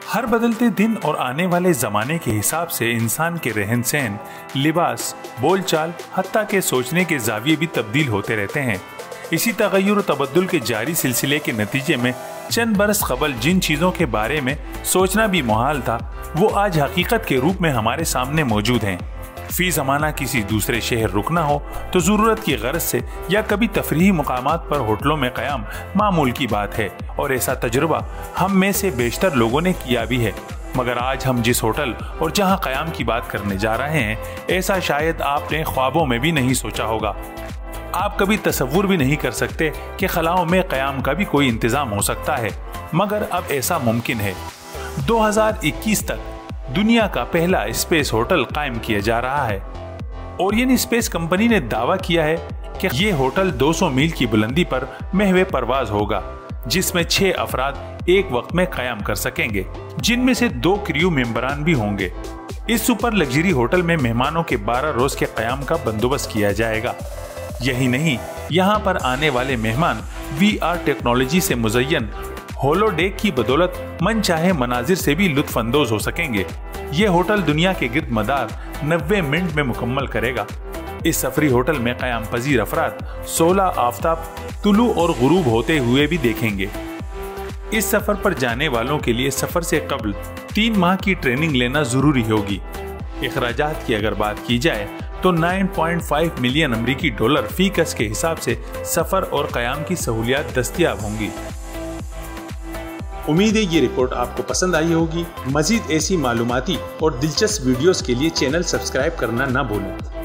हर बदलते दिन और आने वाले ज़माने के हिसाब से इंसान के रहन सहन, लिबास, बोलचाल, हत्ता के सोचने के ज़ाविये भी तब्दील होते रहते हैं। इसी तगय्युर और तबद्दुल के जारी सिलसिले के नतीजे में चंद बरस कबल जिन चीज़ों के बारे में सोचना भी मुहाल था, वो आज हकीकत के रूप में हमारे सामने मौजूद हैं। फी ज़माना किसी दूसरे शहर रुकना हो तो ज़रूरत की गर्ज से या कभी तफरीही मुकामात पर होटलों में क़याम मामूल की बात है, और ऐसा तजुर्बा हम में से बेशतर लोगों ने किया भी है। मगर आज हम जिस होटल और जहां क़याम की बात करने जा रहे हैं, ऐसा शायद आपने ख्वाबों में भी नहीं सोचा होगा। आप कभी तसव्वुर भी नहीं कर सकते कि खलाओं में क़याम का भी कोई इंतज़ाम हो सकता है, मगर अब ऐसा मुमकिन है। 2021 तक दुनिया का पहला स्पेस होटल कायम किया जा रहा है। ओरियन स्पेस कंपनी ने दावा किया है कि ये होटल 200 मील की बुलंदी पर महवे परवाज होगा, जिसमें 6 अफराद एक वक्त में क़याम कर सकेंगे, जिनमें से 2 क्रू मेंबरान भी होंगे। इस सुपर लग्जरी होटल में मेहमानों के 12 रोज के क़याम का बंदोबस्त किया जाएगा। यही नहीं, यहाँ पर आने वाले मेहमान VR टेक्नोलॉजी से मुज़य्यन होलोडेक की बदौलत मन चाहे मनाजिर से भी लुत्फ अंदोज हो सकेंगे। ये होटल दुनिया के गिर्द मदार 90 मिनट में मुकम्मल करेगा। इस सफरी होटल में क़याम पजीर अफराद 16 आफताब तुलू और गुरूब होते हुए भी देखेंगे। इस सफर पर जाने वालों के लिए सफर से कबल 3 माह की ट्रेनिंग लेना जरूरी होगी। इखराजात की अगर बात की जाए तो 9.5 मिलियन अमरीकी डॉलर फी कस के हिसाब से सफर और क़याम की सहूलियात दस्तयाब होंगी। उम्मीद है ये रिपोर्ट आपको पसंद आई होगी। मजीद ऐसी मालूमाती और दिलचस्प वीडियोस के लिए चैनल सब्सक्राइब करना ना भूलें।